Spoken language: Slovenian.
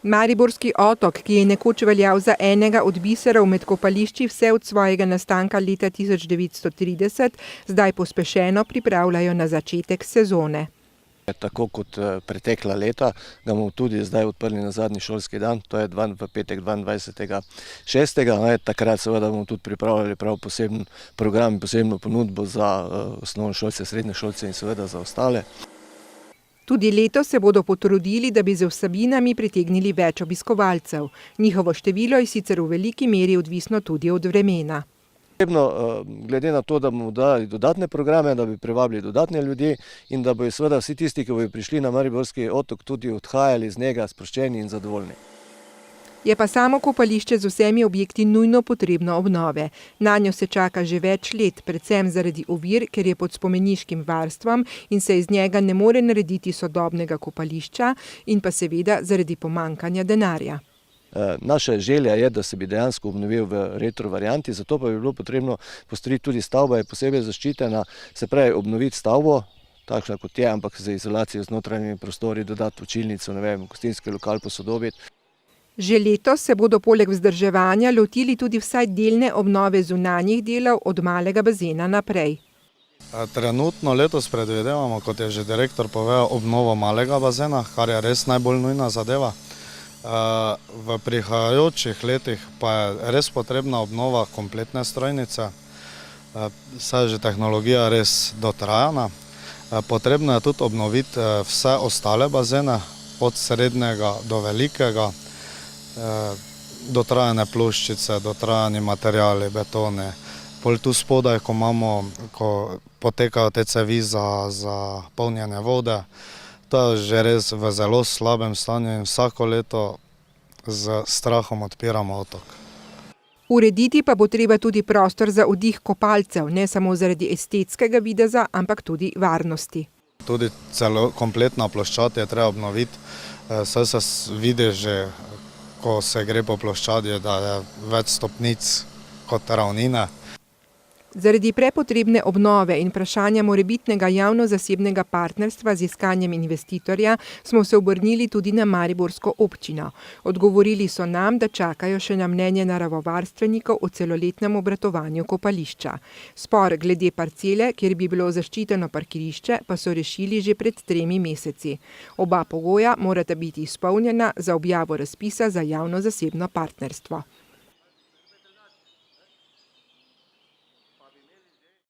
Mariborski otok, ki je nekoč veljal za enega od biserov med kopališči vse od svojega nastanka leta 1930, zdaj pospešeno pripravljajo na začetek sezone. Tako kot pretekla leta, ga bomo tudi zdaj odprli na zadnji šolski dan, to je v petek 22.6. Takrat seveda bomo tudi pripravljali prav poseben program, posebno ponudbo za osnovnošolce, srednje šolce in seveda za ostale. Tudi letos se bodo potrudili, da bi z vsebinami pritegnili več obiskovalcev. Njihovo število je sicer v veliki meri odvisno tudi od vremena. Glede na to, da bomo dali dodatne programe, da bi privabili dodatne ljudi in da bodo seveda vsi tisti, ki bodo prišli na Mariborski otok, tudi odhajali iz njega sproščeni in zadovoljni. Je pa samo kopališče z vsemi objekti nujno potrebno obnove. Nanjo se čaka že več let, predvsem zaradi ovir, ker je pod spomeniškim varstvom in se iz njega ne more narediti sodobnega kopališča, in pa seveda zaradi pomankanja denarja. Naša želja je, da se bi dejansko obnovil v retro varianti, zato pa bi bilo potrebno postoriti tudi stavba, je posebej zaščitena, se pravi obnoviti stavbo, takšna kot je, ampak z izolacijo z notranjimi prostori, dodati učilnico, gostinski lokal posodobiti. Že letos se bodo poleg vzdrževanja lotili tudi vsaj delne obnove zunanjih delov od malega bazena naprej. Trenutno letos predvidevamo, kot je že direktor povedal, obnovo malega bazena, kar je res najbolj nujna zadeva. V prihajajočih letih pa je res potrebna obnova kompletne strojnice, saj je že tehnologija res dotrajana. Potrebno je tudi obnoviti vse ostale bazene, od srednjega do velikega, dotrajane ploščice, dotrajani materiali, betone. Pol tu spodaj, ko potekajo te cevi za polnjenje vode, to je že res v zelo slabem stanju in vsako leto z strahom odpiramo otok. Urediti pa bo treba tudi prostor za oddih kopalcev, ne samo zaradi estetskega videza, ampak tudi varnosti. Tudi kompletna ploščad je treba obnoviti, saj se vidi že, ko se gre po ploščadi, da je več stopnic kot ravnine. Zaradi prepotrebne obnove in vprašanja morebitnega javno-zasebnega partnerstva z iskanjem investitorja smo se obrnili tudi na mariborsko občino. Odgovorili so nam, da čakajo še na mnenje naravovarstvenikov o celoletnem obratovanju kopališča. Spor glede parcele, kjer bi bilo zaščiteno parkirišče, pa so rešili že pred 3 meseci. Oba pogoja morata biti izpolnjena za objavo razpisa za javno-zasebno partnerstvo.